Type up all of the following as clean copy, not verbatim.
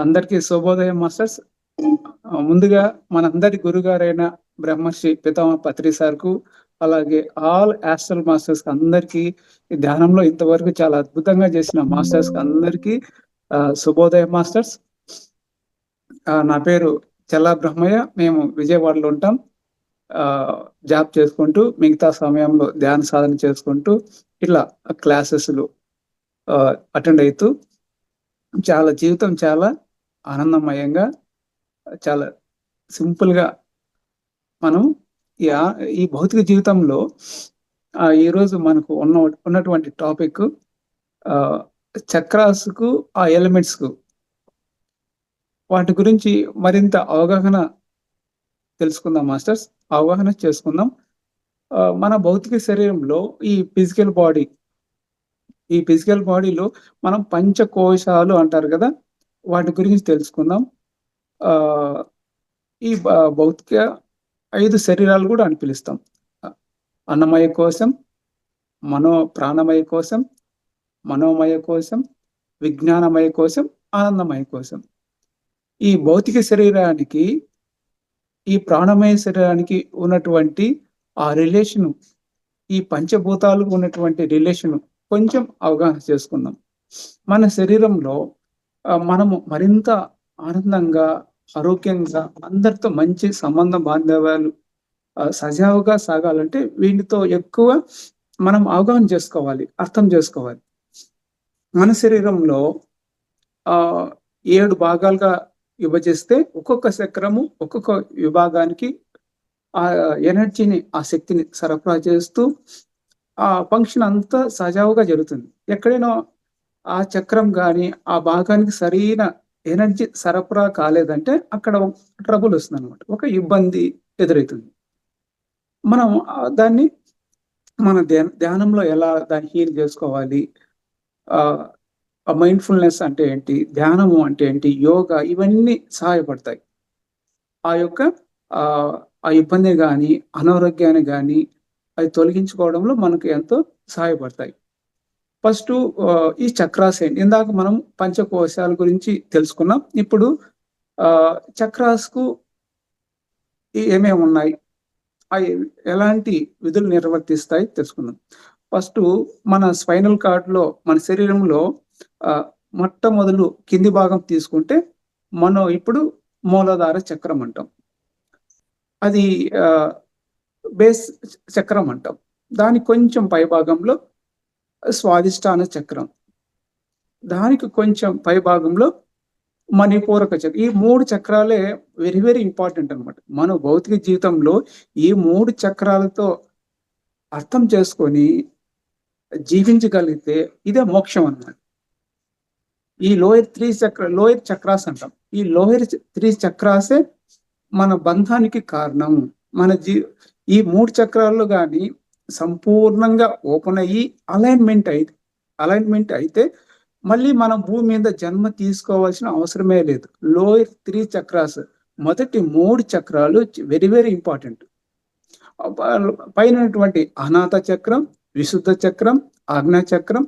అందరికీ శుభోదయం మాస్టర్స్. ముందుగా మనందరి గురుగారైన బ్రహ్మశ్రీ పితామహ పత్రి సార్కు, అలాగే ఆల్ ఆస్ట్రల్ మాస్టర్స్ అందరికీ ఈ ధ్యానంలో ఇంతవరకు చాలా అద్భుతంగా చేసిన మాస్టర్స్ అందరికీ శుభోదయం మాస్టర్స్. నా పేరు చెల్లా బ్రహ్మయ్య. మేము విజయవాడలో ఉంటాం. జాబ్ చేసుకుంటూ మిగతా సమయంలో ధ్యాన సాధన చేసుకుంటూ ఇట్లా క్లాసెస్లు అటెండ్ అవుతూ జీవితం చాలా ఆనందమయంగా, చాలా సింపుల్గా మనం ఈ భౌతిక జీవితంలో ఈరోజు మనకు ఉన్నటువంటి టాపిక్ చక్రాస్కు, ఆ ఎలిమెంట్స్కు, వాటి గురించి మరింత అవగాహన తెలుసుకుందాం మాస్టర్స్. అవగాహన చేసుకుందాం. మన భౌతిక శరీరంలో ఈ ఫిజికల్ బాడీలో మనం పంచకోశాలు అంటారు కదా, వాటి గురించి తెలుసుకుందాం. ఈ భౌతిక 5 శరీరాలు కూడా అని పిలుస్తాం. అన్నమయ కోశం, ప్రాణమయ కోశం, మనోమయ కోశం, విజ్ఞానమయ కోశం, ఆనందమయ కోశం. ఈ భౌతిక శరీరానికి, ఈ ప్రాణమయ శరీరానికి ఉన్నటువంటి ఆ రిలేషను, ఈ పంచభూతాలు ఉన్నటువంటి రిలేషను కొంచెం అవగాహన చేసుకుందాం. మన శరీరంలో మనము మరింత ఆనందంగా, ఆరోగ్యంగా, అందరితో మంచి సంబంధ బాంధవ్యాలు సజావుగా సాగాలంటే వీటితో ఎక్కువ మనం అవగాహన చేసుకోవాలి, అర్థం చేసుకోవాలి. మన శరీరంలో 7 భాగాలుగా విభజిస్తే ఒక్కొక్క చక్రము ఒక్కొక్క విభాగానికి ఆ ఎనర్జీని, ఆ శక్తిని సరఫరా చేస్తూ ఆ ఫంక్షన్ అంతా సజావుగా జరుగుతుంది. ఎక్కడైనా ఆ చక్రం కానీ ఆ భాగానికి సరైన ఎనర్జీ సరఫరా కాలేదంటే అక్కడ ట్రబుల్ వస్తుంది అనమాట, ఒక ఇబ్బంది ఎదురవుతుంది. మనం దాన్ని మన ధ్యానంలో ఎలా దాన్ని హీల్ చేసుకోవాలి, మైండ్ఫుల్నెస్ అంటే ఏంటి, ధ్యానము అంటే ఏంటి, యోగా, ఇవన్నీ సహాయపడతాయి. ఆ యొక్క ఆ ఇబ్బంది కానీ అనారోగ్యాన్ని కానీ అది తొలగించుకోవడంలో మనకు ఎంతో సహాయపడతాయి. ఫస్ట్ ఈ చక్రాస్ ఏంటి, ఇందాక మనం పంచకోశాల గురించి తెలుసుకున్నాం. ఇప్పుడు చక్రాస్కు ఏమేమి ఉన్నాయి, అవి ఎలాంటి విధులు నిర్వర్తిస్తాయి తెలుసుకుందాం. ఫస్ట్ మన స్పైనల్ కార్డ్లో, మన శరీరంలో మొట్టమొదలు కింది భాగం తీసుకుంటే మనం ఇప్పుడు మూలాధార చక్రం అంటాం. అది బేస్ చక్రం అంటాం. దానికి కొంచెం పై భాగంలో స్వాదిష్టాన చక్రం, దానికి కొంచెం పై భాగంలో మణిపూరక చక్రం. ఈ 3 చక్రాలే వెరీ వెరీ ఇంపార్టెంట్ అనమాట. మన భౌతిక జీవితంలో ఈ 3 చక్రాలతో అర్థం చేసుకొని జీవించగలిగితే ఇదే మోక్షం అన్నమాట. ఈ లోయర్ చక్రాస్ అంటాం. ఈ లోయర్ 3 చక్రాసే మన బంధానికి కారణం. ఈ 3 చక్రాలు కానీ సంపూర్ణంగా ఓపెన్ అయ్యి అలైన్మెంట్ అయితే మళ్ళీ మనం భూమి మీద జన్మ తీసుకోవాల్సిన అవసరమే లేదు. లోయర్ 3 చక్రాస్, మొదటి 3 చక్రాలు వెరీ వెరీ ఇంపార్టెంట్. పైనటువంటి అనాథ చక్రం, విశుద్ధ చక్రం, ఆజ్ఞా చక్రం,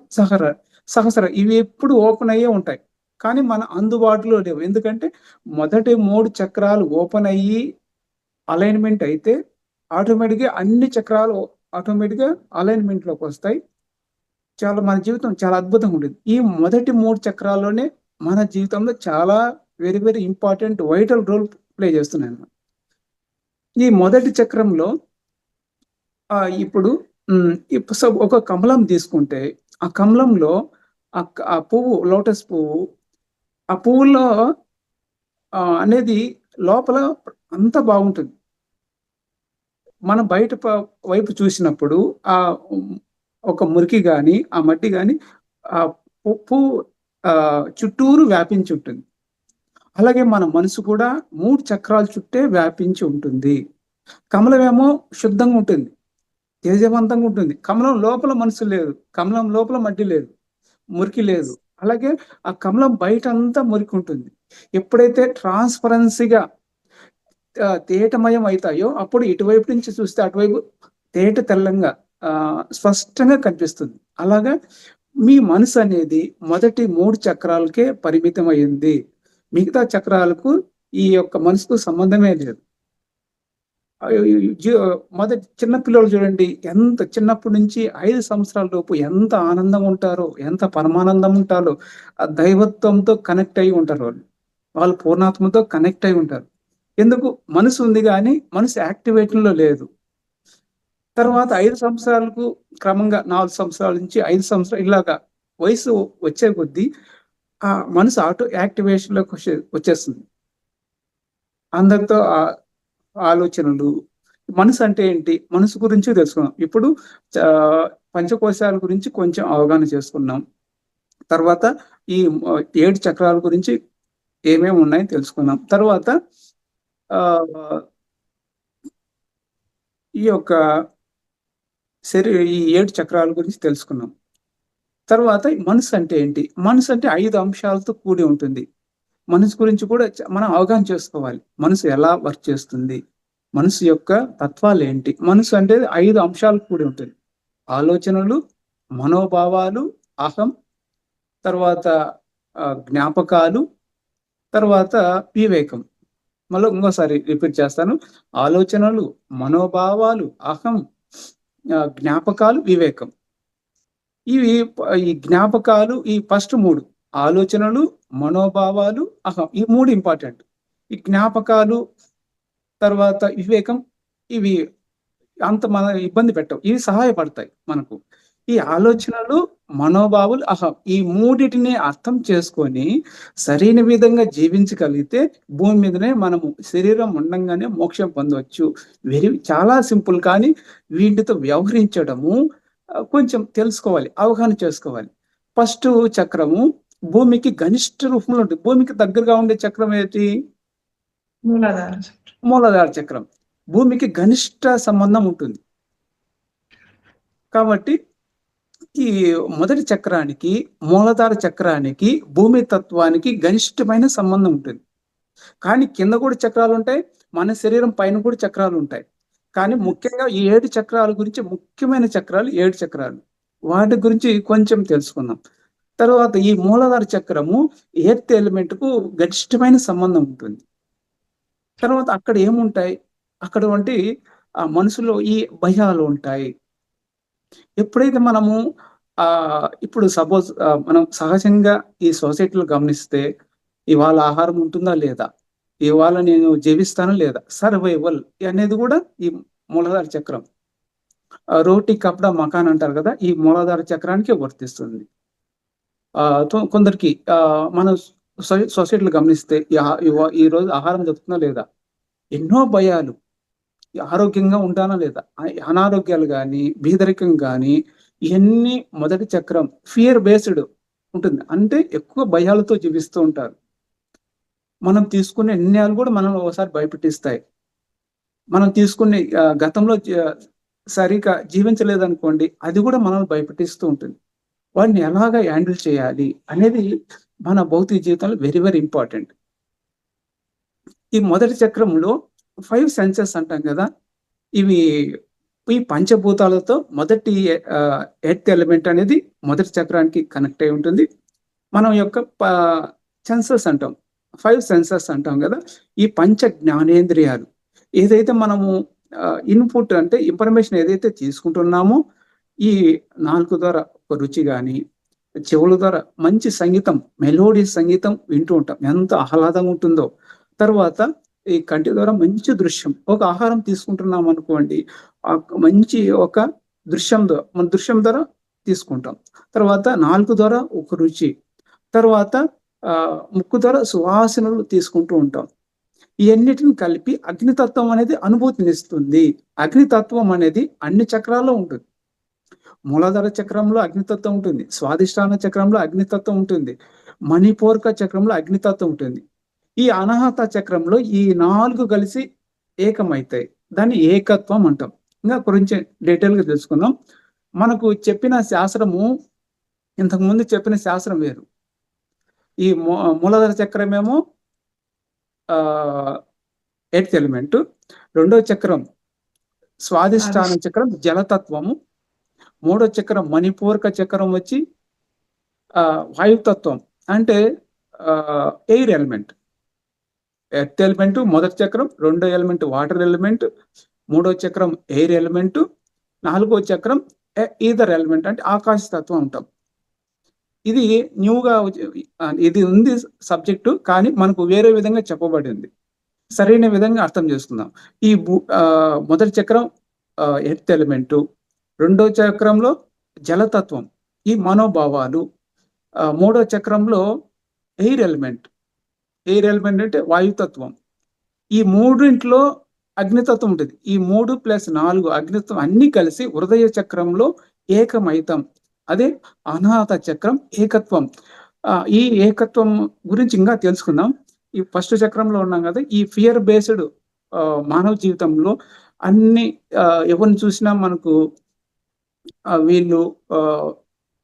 సహస్ర ఇవి ఎప్పుడు ఓపెన్ అయ్యే ఉంటాయి, కానీ మన అందుబాటులో లేవు. ఎందుకంటే మొదటి 3 చక్రాలు ఓపెన్ అయ్యి అలైన్మెంట్ అయితే ఆటోమేటిక్గా అన్ని చక్రాలు ఆటోమేటిక్గా అలైన్మెంట్లోకి వస్తాయి. మన జీవితం చాలా అద్భుతంగా ఉంటుంది. ఈ మొదటి 3 చక్రాల్లోనే మన జీవితంలో చాలా very very important, vital role play చేస్తున్నాయి అన్నమాట. ఈ మొదటి చక్రంలో ఇప్పుడు ఒక కమలం తీసుకుంటే ఆ కమలంలో ఆ పువ్వు, లోటస్ పువ్వు, ఆ పువ్వులో అనేది లోపల అంతా బాగుంటుంది. మనం బయట వైపు చూసినప్పుడు ఆ ఒక మురికి కానీ ఆ మట్టి కానీ ఆ పువ్వు చుట్టూరు వ్యాపించి ఉంటుంది. అలాగే మన మనసు కూడా 3 చక్రాల చుట్టే వ్యాపించి ఉంటుంది. కమలం ఏమో శుద్ధంగా ఉంటుంది, తేజవంతంగా ఉంటుంది. కమలం లోపల మనసు లేదు, కమలం లోపల మట్టి లేదు, మురికి లేదు. అలాగే ఆ కమలం బయట అంతా మురికి ఉంటుంది. ఎప్పుడైతే ట్రాన్స్పరెన్సీగా తేటమయం అవుతాయో అప్పుడు ఇటువైపు నుంచి చూస్తే అటువైపు తేట తెల్లంగా స్పష్టంగా కనిపిస్తుంది. అలాగా మీ మనసు అనేది మొదటి 3 చక్రాలకే పరిమితమైంది. మిగతా చక్రాలకు ఈ యొక్క మనసుకు సంబంధమే లేదు. మొదటి చిన్న పిల్లలు చూడండి, ఎంత చిన్నప్పటి నుంచి 5 సంవత్సరాల లోపు ఎంత ఆనందంగా ఉంటారో, ఎంత పరమానందం ఉంటారో, ఆ దైవత్వంతో కనెక్ట్ అయ్యి ఉంటారు వాళ్ళు. వాళ్ళు పూర్ణాత్మతో కనెక్ట్ అయి ఉంటారు. ఎందుకు? మనసు ఉంది గానీ మనసు యాక్టివేషన్‌లో లేదు. తర్వాత 5 సంవత్సరాలకు క్రమంగా 4 సంవత్సరాల నుంచి 5 సంవత్సరాలు ఇలాగా వయసు వచ్చే కొద్దీ ఆ మనసు ఆటో యాక్టివేషన్‌లోకి వచ్చేస్తుంది. అందరితో ఆలోచనలు, మనసు అంటే ఏంటి? మనసు గురించి తెలుసుకున్నాం. ఇప్పుడు చా పంచకోశాల గురించి కొంచెం అవగాహన చేసుకున్నాం. తర్వాత ఈ 7 చక్రాల గురించి ఏమేమి ఉన్నాయో తెలుసుకున్నాం. తర్వాత ఆహ్, ఈ యొక్క ఈ 7 చక్రాల గురించి తెలుసుకున్నాం. తర్వాత మనసు అంటే ఏంటి? మనసు అంటే 5 అంశాలతో కూడి ఉంటుంది. మనసు గురించి కూడా మనం అవగాహన చేసుకోవాలి. మనసు ఎలా వర్క్ చేస్తుంది? మనసు యొక్క తత్వాలేంటి? మనసు అంటే 5 అంశాలు కూడి ఉంటుంది. ఆలోచనలు, మనోభావాలు, అహం, తర్వాత జ్ఞాపకాలు, తర్వాత వివేకం. మళ్ళీ ఇంకోసారి రిపీట్ చేస్తాను. ఆలోచనలు, మనోభావాలు, అహం, జ్ఞాపకాలు, వివేకం. ఈ జ్ఞాపకాలు ఈ ఫస్ట్ 3 ఆలోచనలు, మనోభావాలు, అహం ఈ 3 ఇంపార్టెంట్. ఈ జ్ఞాపకాలు, తర్వాత వివేకం ఇవి అంత మన ఇబ్బంది పెట్టవు. ఇవి సహాయపడతాయి మనకు. ఈ ఆలోచనలు, మనోభావాలు, అహం ఈ మూడిటిని అర్థం చేసుకొని సరైన విధంగా జీవించగలిగితే భూమి మీదనే మనము శరీరం ఉండంగానే మోక్షం పొందవచ్చు. చాలా సింపుల్. కానీ వీటితో వ్యవహరించడము కొంచెం తెలుసుకోవాలి, అవగాహన చేసుకోవాలి. ఫస్ట్ చక్రము భూమికి గనిష్ట రూపంలో ఉంటుంది. భూమికి దగ్గరగా ఉండే చక్రం ఏంటి? మూలాధార చక్రం. భూమికి గనిష్ట సంబంధం ఉంటుంది. కాబట్టి ఈ మొదటి చక్రానికి, మూలాధార చక్రానికి, భూమి తత్వానికి గనిష్టమైన సంబంధం ఉంటుంది. కానీ కింద కూడా చక్రాలు ఉంటాయి, మన శరీరం పైన కూడా చక్రాలు ఉంటాయి. కానీ ముఖ్యంగా ఈ 7 చక్రాల గురించి ముఖ్యమైన చక్రాలు 7 చక్రాలు. వాటి గురించి కొంచెం తెలుసుకుందాం. తర్వాత ఈ మూలాధార చక్రము ఎర్త్ ఎలిమెంట్ కు గరిష్టమైన సంబంధం ఉంటుంది. తర్వాత అక్కడ ఏముంటాయి? అక్కడ వంటి మనసులో ఈ భయాలు ఉంటాయి. ఎప్పుడైతే మనము ఇప్పుడు సపోజ్ మనం సహజంగా ఈ సొసైటీలో గమనిస్తే ఇవాళ ఆహారం ఉంటుందా లేదా? ఇవాళ నేను జీవిస్తానా లేదా? సర్వైవల్ అనేది కూడా ఈ మూలాధార చక్రం. రోటీ కప్డా మకాన్ అంటారు కదా! ఈ మూలాధార చక్రానికి వర్తిస్తుంది. కొందరికి మనం సొసైటీలో గమనిస్తే ఈరోజు ఆహారం దొరుకుతుందా లేదా? ఎన్నో భయాలు. ఆరోగ్యంగా ఉంటానా లేదా? అనారోగ్యాలు గాని, బీదరికం గాని ఇవన్నీ మొదటి చక్రం ఫియర్ బేస్డ్ ఉంటుంది. అంటే ఎక్కువ భయాలతో జీవిస్తూ ఉంటారు. మనం తీసుకునే నిర్ణయాలు కూడా మనల్ని ఒకసారి భయపెట్టిస్తాయి. మనం తీసుకునే గతంలో సరిగ్గా జీవించలేదనుకోండి, అది కూడా మనల్ని భయపెట్టిస్తూ ఉంటుంది. వాటిని ఎలాగా హ్యాండిల్ చేయాలి అనేది మన భౌతిక జీవితంలో వెరీ వెరీ ఇంపార్టెంట్. ఈ మొదటి చక్రంలో 5 సెన్సెస్ అంటాం కదా! ఇవి ఈ పంచభూతాలతో మొదటి ఎర్త్ ఎలిమెంట్ అనేది మొదటి చక్రానికి కనెక్ట్ అయి ఉంటుంది. మనం యొక్క సెన్సెస్ అంటాం, 5 సెన్సెస్ అంటాం కదా! ఈ పంచ జ్ఞానేంద్రియాలు ఏదైతే మనము ఇన్పుట్ అంటే ఇన్ఫర్మేషన్ ఏదైతే తీసుకుంటున్నామో ఈ నాలుక ద్వారా ఒక రుచి గాని, చెవుల ద్వారా మంచి సంగీతం, మెలోడియస్ సంగీతం వింటూ ఉంటాం. ఎంత ఆహ్లాదంగా ఉంటుందో. తర్వాత ఈ కంటి ద్వారా మంచి దృశ్యం. ఒక ఆహారం తీసుకుంటున్నాం అనుకోండి, మంచి ఒక మన దృశ్యం ద్వారా తీసుకుంటాం. తర్వాత నాలుక ద్వారా ఒక రుచి, తర్వాత ముక్కు ద్వారా సువాసనలు తీసుకుంటూ ఉంటాం. ఇవన్నిటిని కలిపి అగ్నితత్వం అనేది అనుభూతినిస్తుంది. అగ్నితత్వం అనేది అన్ని చక్రాల్లో ఉంటుంది. మూలాధార చక్రంలో అగ్నితత్వం ఉంటుంది, స్వాదిష్టాన చక్రంలో అగ్నితత్వం ఉంటుంది, మణిపూరక చక్రంలో అగ్నితత్వం ఉంటుంది. ఈ అనాహత చక్రంలో ఈ 4 కలిసి ఏకమైతాయి. దాన్ని ఏకత్వం అంటాం. ఇంకా కొంచెం డీటెయిల్గా తెలుసుకుందాం. మనకు చెప్పిన శాస్త్రము, ఇంతకుముందు చెప్పిన శాస్త్రం వేరు. ఈ మూలాధార చక్రమేమో ఎయిత్ ఎలిమెంట్, రెండో చక్రం స్వాదిష్టాన చక్రం జలతత్వము, మూడో చక్రం మణిపూరక చక్రం వచ్చి వాయుతత్వం అంటే ఎయిర్ ఎలిమెంట్. ఎర్త్ ఎలిమెంట్ మొదటి చక్రం, రెండో ఎలిమెంట్ వాటర్ ఎలిమెంట్, మూడో చక్రం ఎయిర్ ఎలిమెంట్, నాలుగో చక్రం ఈథర్ ఎలిమెంట్ అంటే ఆకాశ తత్వం ఉంటాం. ఇది న్యూగా ఇది ఉంది సబ్జెక్టు, కానీ మనకు వేరే విధంగా చెప్పబడింది. సరైన విధంగా అర్థం చేసుకుందాం. ఈ మొదటి చక్రం ఎర్త్ ఎలిమెంటు, రెండో చక్రంలో జలతత్వం, ఈ మనోభావాలు, మూడో చక్రంలో ఎయిర్ ఎలిమెంట్ అంటే వాయుతత్వం, ఈ మూడింట్లో అగ్నితత్వం ఉంటుంది. ఈ 3+4 అగ్నితత్వం అన్ని కలిసి హృదయ చక్రంలో ఏకమైతం, అదే అనాహత చక్రం ఏకత్వం. ఈ ఏకత్వం గురించి ఇంకా తెలుసుకుందాం. ఈ ఫస్ట్ చక్రంలో ఉన్నాం కదా, ఈ ఫియర్ బేస్డ్ మానవ జీవితంలో అన్ని ఎవరిని చూసినా మనకు వీళ్ళు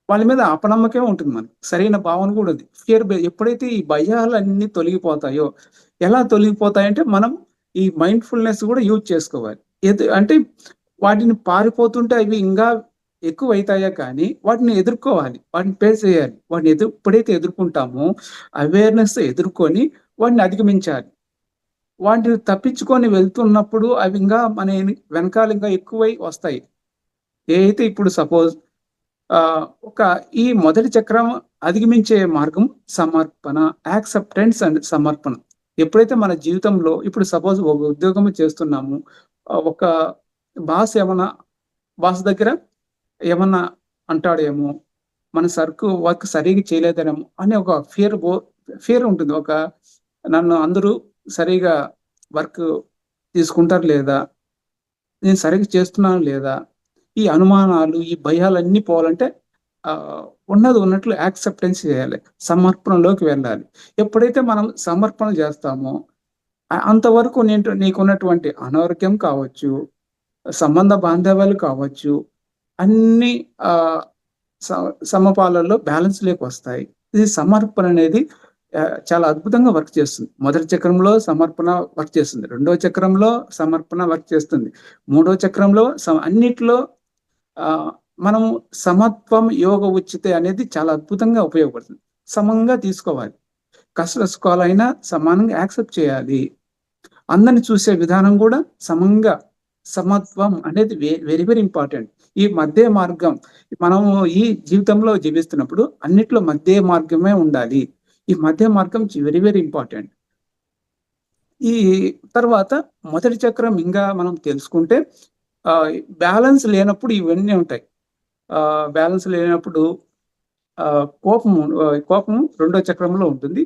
వాళ్ళ మీద అపనమ్మకమే ఉంటుంది, మనకు సరైన భావన కూడా ఉంది. ఫియర్ ఎప్పుడైతే ఈ భయాలన్నీ తొలగిపోతాయో, ఎలా తొలగిపోతాయంటే మనం ఈ మైండ్ఫుల్నెస్ కూడా యూజ్ చేసుకోవాలి. అంటే వాటిని పారిపోతుంటే అవి ఇంకా ఎక్కువ అవుతాయా, కానీ వాటిని ఎదుర్కోవాలి, వాటిని ఫేస్ చేయాలి. వాటిని ఎప్పుడైతే ఎదుర్కొంటామో అవేర్నెస్ ఎదుర్కొని వాటిని అధిగమించాలి. వాటిని తప్పించుకొని వెళ్తున్నప్పుడు అవి ఇంకా మన వెనకాల ఇంకా ఎక్కువై వస్తాయి. ఏదైతే ఇప్పుడు సపోజ్ ఈ మొదటి చక్రం అధిగమించే మార్గం సమర్పణ, యాక్సెప్టెన్స్ అండ్ సమర్పణ. ఎప్పుడైతే మన జీవితంలో ఇప్పుడు సపోజ్ ఒక ఉద్యోగం చేస్తున్నాము, ఒక బాస్ దగ్గర ఏమన్నా అంటాడేమో, మన వర్క్ సరిగా చేయలేదనేమో అనే ఒక ఫియర్ ఉంటుంది. నన్ను అందరూ సరిగా వర్క్ తీసుకుంటారు లేదా, నేను సరిగ్గా చేస్తున్నాను లేదా, ఈ అనుమానాలు, ఈ భయాలన్నీ పోవాలంటే ఉన్నది ఉన్నట్లు యాక్సెప్టెన్స్ చేయాలి, సమర్పణలోకి వెళ్ళాలి. ఎప్పుడైతే మనం సమర్పణ చేస్తామో అంతవరకు నీకున్నటువంటి అనారోగ్యం కావచ్చు, సంబంధ బాంధవ్యాలు కావచ్చు, అన్ని సమపాలలో బ్యాలెన్స్ లేక వస్తాయి. ఇది సమర్పణ అనేది చాలా అద్భుతంగా వర్క్ చేస్తుంది. మొదటి చక్రంలో సమర్పణ వర్క్ చేస్తుంది, రెండో చక్రంలో సమర్పణ వర్క్ చేస్తుంది, మూడో చక్రంలో అన్నిట్లో మనము సమత్వం యోగ ఉచితే అనేది చాలా అద్భుతంగా ఉపయోగపడుతుంది. సమంగా తీసుకోవాలి, కష్ట సుఖాలైనా సమానంగా యాక్సెప్ట్ చేయాలి. అందరిని చూసే విధానం కూడా సమంగా, సమత్వం అనేది వెరీ వెరీ ఇంపార్టెంట్. ఈ మధ్య మార్గం మనము ఈ జీవితంలో జీవిస్తున్నప్పుడు అన్నిట్లో మధ్య మార్గమే ఉండాలి. ఈ మధ్య మార్గం వెరీ వెరీ ఇంపార్టెంట్. ఈ తర్వాత మొదటి చక్రం ఇంకా మనం తెలుసుకుంటే బ్యాలెన్స్ లేనప్పుడు ఇవన్నీ ఉంటాయి. బ్యాలెన్స్ లేనప్పుడు కోపము రెండో చక్రంలో ఉంటుంది.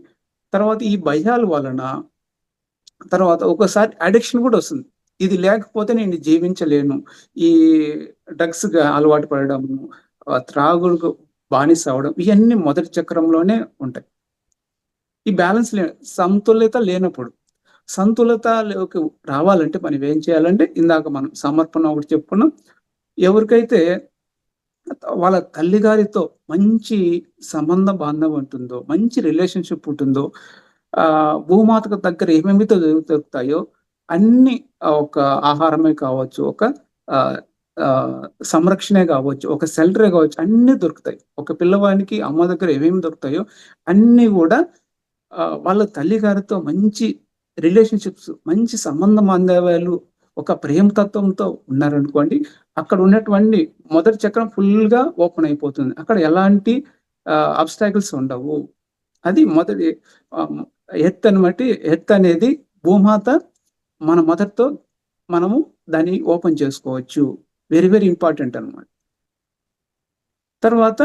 తర్వాత ఈ భయాల వలన తర్వాత ఒకసారి అడిక్షన్ కూడా వస్తుంది. ఇది లేకపోతే నేను జీవించలేను, ఈ డ్రగ్స్ అలవాటు పడడము, త్రాగులకు బానిస అవడం, ఇవన్నీ మొదటి చక్రంలోనే ఉంటాయి. ఈ బ్యాలెన్స్ సమతుల్యత లేనప్పుడు, సంతులతలోకి రావాలంటే మనం ఏం చేయాలంటే, ఇందాక మనం సమర్పణ ఒకటి చెప్పుకున్నాం. ఎవరికైతే వాళ్ళ తల్లిగారితో మంచి సంబంధ బాంధవం ఉంటుందో, మంచి రిలేషన్షిప్ ఉంటుందో, భూమాతకు దగ్గర ఏమేమి దొరుకుతాయో అన్ని, ఒక ఆహారమే కావచ్చు, ఒక సంరక్షణే కావచ్చు, ఒక షెల్టరే కావచ్చు, అన్ని దొరుకుతాయి. ఒక పిల్లవానికి అమ్మ దగ్గర ఏమేమి దొరుకుతాయో అన్ని కూడా వాళ్ళ తల్లిగారితో మంచి రిలేషన్షిప్స్, మంచి సంబంధ బాంధవ్యాలు, ఒక ప్రేమతత్వంతో ఉన్నారనుకోండి, అక్కడ ఉన్నటువంటి మొదటి చక్రం ఫుల్గా ఓపెన్ అయిపోతుంది. అక్కడ ఎలాంటి అబ్స్టాకిల్స్ ఉండవు. అది మొదటి ఎర్త్ అనమాట. ఎర్త్ అనేది భూమాత మన మొదటితో మనము దాన్ని ఓపెన్ చేసుకోవచ్చు. వెరీ వెరీ ఇంపార్టెంట్ అనమాట. తర్వాత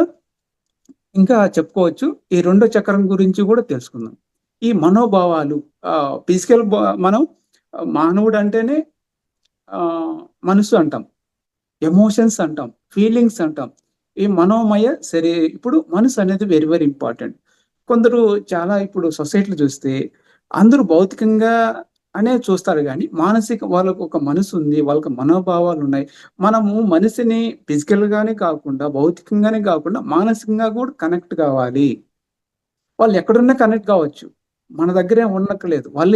ఇంకా చెప్పుకోవచ్చు, ఈ రెండో చక్రం గురించి కూడా తెలుసుకుందాం. ఈ మనోభావాలు, ఫిజికల్ మనం మానవుడు అంటేనే మనసు అంటాం, ఎమోషన్స్ అంటాం, ఫీలింగ్స్ అంటాం. ఈ మనోమయ ఇప్పుడు మనసు అనేది వెరీ వెరీ ఇంపార్టెంట్. కొందరు చాలా ఇప్పుడు సొసైటీలో చూస్తే అందరూ భౌతికంగా అనే చూస్తారు, కానీ మానసిక వాళ్ళకు ఒక మనసు ఉంది, వాళ్ళకి మనోభావాలు ఉన్నాయి. మనము మనిషిని ఫిజికల్ గానే కాకుండా, భౌతికంగానే కాకుండా మానసికంగా కూడా కనెక్ట్ కావాలి. వాళ్ళు ఎక్కడున్నా కనెక్ట్ కావచ్చు, మన దగ్గరే ఉండక్కలేదు. వాళ్ళు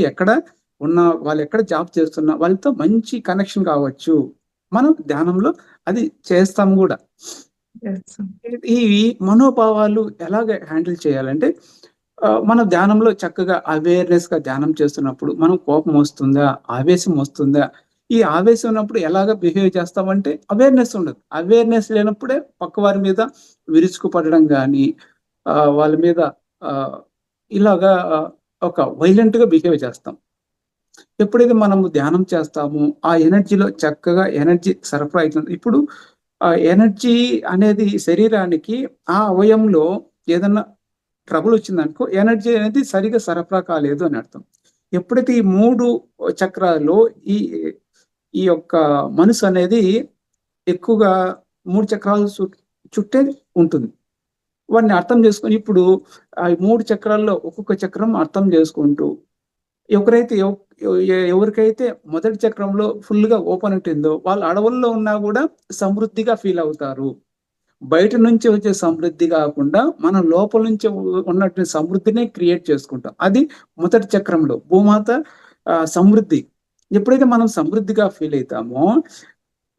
ఎక్కడ జాబ్ చేస్తున్నా వాళ్ళతో మంచి కనెక్షన్ కావచ్చు. మనం ధ్యానంలో అది చేస్తాం కూడా. ఈ మనోభావాలు ఎలాగ హ్యాండిల్ చేయాలంటే, మన ధ్యానంలో చక్కగా అవేర్నెస్‌గా ధ్యానం చేస్తున్నప్పుడు మనం కోపం వస్తుందా? ఆవేశం వస్తుందా? ఈ ఆవేశం ఉన్నప్పుడు ఎలాగా బిహేవ్ చేస్తామంటే అవేర్నెస్ ఉండదు. అవేర్నెస్ లేనప్పుడే పక్కవారి మీద విరుచుకుపడడం గానీ, వాళ్ళ మీద ఆహ్, ఇలాగా ఒక వైలెంట్‌గా బిహేవ్ చేస్తాం. ఎప్పుడైతే మనము ధ్యానం చేస్తామో, ఆ ఎనర్జీలో చక్కగా ఎనర్జీ సరఫరా అయితుంది. ఇప్పుడు ఆ ఎనర్జీ అనేది శరీరానికి ఆ అవయవంలో ఏదన్నా ట్రబుల్ వచ్చిందనుకో, ఎనర్జీ అనేది సరిగ్గా సరఫరా కాలేదు అని అర్థం. ఎప్పుడైతే ఈ 3 చక్రాల్లో ఈ ఈ యొక్క మనసు అనేది ఎక్కువగా 3 చక్రాలు చుట్టే ఉంటుంది. వాటిని అర్థం చేసుకొని ఇప్పుడు ఆ 3 చక్రాల్లో ఒక్కొక్క చక్రం అర్థం చేసుకుంటూ ఎవరైతే ఎవ్ ఎవరికైతే మొదటి చక్రంలో ఫుల్‌గా ఓపెన్ ఉంటుందో వాళ్ళు అడవుల్లో ఉన్నా గూడా సమృద్ధిగా ఫీల్ అవుతారు. బయట నుంచి వచ్చే సమృద్ధి గాకుండా, మనం లోపల నుంచి ఉన్నటువంటి సమృద్ధినే క్రియేట్ చేసుకుంటాం. అది మొదటి చక్రంలో భూమాత సమృద్ధి. ఎప్పుడైతే మనం సమృద్ధిగా ఫీల్ అయితామో,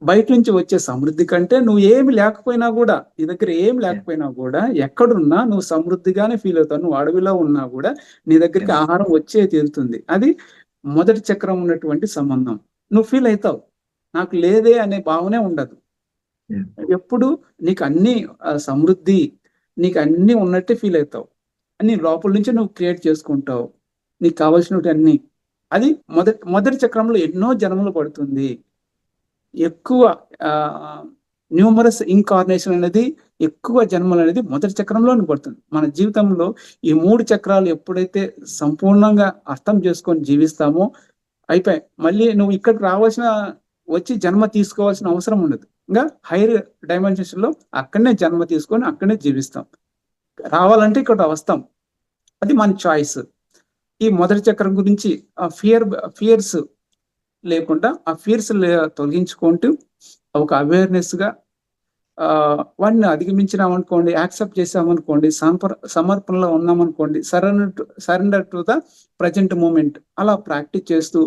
బయట నుంచి వచ్చే సమృద్ధి కంటే నువ్వు ఏమి లేకపోయినా గూడా, నీ దగ్గర ఏమి యాహ్! లేకపోయినా గూడా, ఎక్కడున్నా నువ్వు సమృద్ధిగానే ఫీల్ అవుతావు. నువ్వు అడవిలో ఉన్నా గూడా నీ దగ్గరికి యాహ్! ఆహారం వచ్చే తీరుతుంది. అది మొదటి చక్రం ఉన్నటువంటి సంబంధం. నువ్వు ఫీల్ అయితావు. నాకు లేదే అనే భావనే ఉండదు. యాహ్! ఎప్పుడు నీకన్నీ సమృద్ధి, నీకన్నీ ఉన్నట్టే ఫీలయితావు. అన్నీ లోపల నుంచి నువ్వు క్రియేట్ చేసుకుంటావు. నీకు కావాల్సినవన్నీ. అది మొదటి చక్రంలో ఎన్నో జన్మలు పడుతుంది. ఎక్కువ ఆహ్, న్యూమరస్ ఇన్‌కార్నేషన్ అనేది ఎక్కువ జన్మలనేది మొదటి చక్రంలోనే పడుతుంది. మన జీవితంలో ఈ 3 చక్రాలు ఎప్పుడైతే సంపూర్ణంగా అర్థం చేసుకొని జీవిస్తామో అయిపాయి. మళ్ళీ నువ్వు ఇక్కడికి వచ్చి జన్మ తీసుకోవాల్సిన అవసరం ఉండదు. ఇంగా హైర్ డైమెన్షన్స్‌లో అక్కడనే జన్మ తీసుకొని అక్కడనే జీవిస్తాం. రావాలంటే ఇక్కడ వస్తాం. అది మన చాయిస్. ఈ మొదటి చక్రం గురించి ఆ ఫియర్స్ లేకుండా ఆ తొలగించుకుంటూ ఒక అవేర్‌నెస్‌గా వాడిని అధిగమించినామనుకోండి, యాక్సెప్ట్ చేసామనుకోండి, సమర్పణలో ఉన్నామనుకోండి, surrender to the present moment అలా ప్రాక్టీస్ చేస్తూ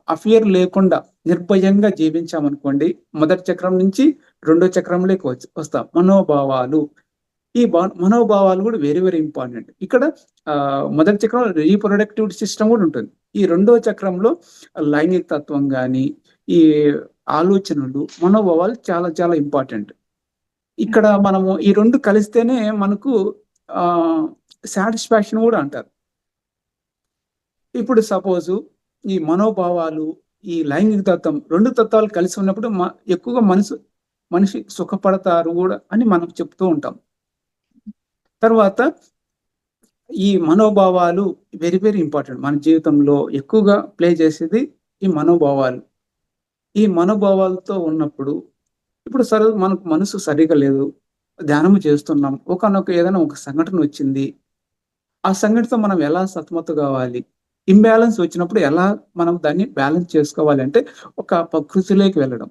ఆ ఫియర్ లేకుండా నిర్భయంగా జీవించామనుకోండి, మొదటి చక్రం నుంచి రెండో చక్రంలోకి వస్తాం. మనోభావాలు. ఈ మనోభావాలు కూడా వెరీ, వెరీ ఇంపార్టెంట్. ఇక్కడ మొదటి చక్రంలో రీప్రొడక్టివ్ సిస్టమ్ కూడా ఉంటుంది. ఈ రెండో చక్రంలో లైంగిక తత్వం గాని, ఈ ఆలోచనలు, మనోభావాలు చాలా, చాలా ఇంపార్టెంట్. యాహ్! ఇక్కడ మనము ఈ 2 కలిస్తేనే మనకు ఆహ్, సాటిస్ఫాక్షన్ కూడా అంటారు. ఇప్పుడు సపోజు ఈ మనోభావాలు, ఈ లైంగిక తత్వం 2 తత్వాలు కలిసి ఉన్నప్పుడు ఎక్కువగా మనిషి సుఖపడతారు గూడా అని మనం చెప్తూ ఉంటాం. తర్వాత ఈ మనోభావాలు వెరీ, వెరీ ఇంపార్టెంట్. మన జీవితంలో ఎక్కువగా ప్లే చేసేది ఈ మనోభావాలు. ఈ మనోభావాలతో ఉన్నప్పుడు ఇప్పుడు మనకు మనసు సరిగ్గా లేదు. ధ్యానము చేస్తున్నాం. ఒకానొక ఏదైనా ఒక సంఘటన వచ్చింది. ఆ సంఘటనతో మనం ఎలా సతమతం కావాలి? ఇంబాలన్స్ వచ్చినప్పుడు ఎలా మనం దాన్ని బ్యాలెన్స్ చేసుకోవాలి అంటే, ఒక ప్రకృతిలోకి వెళ్ళడం.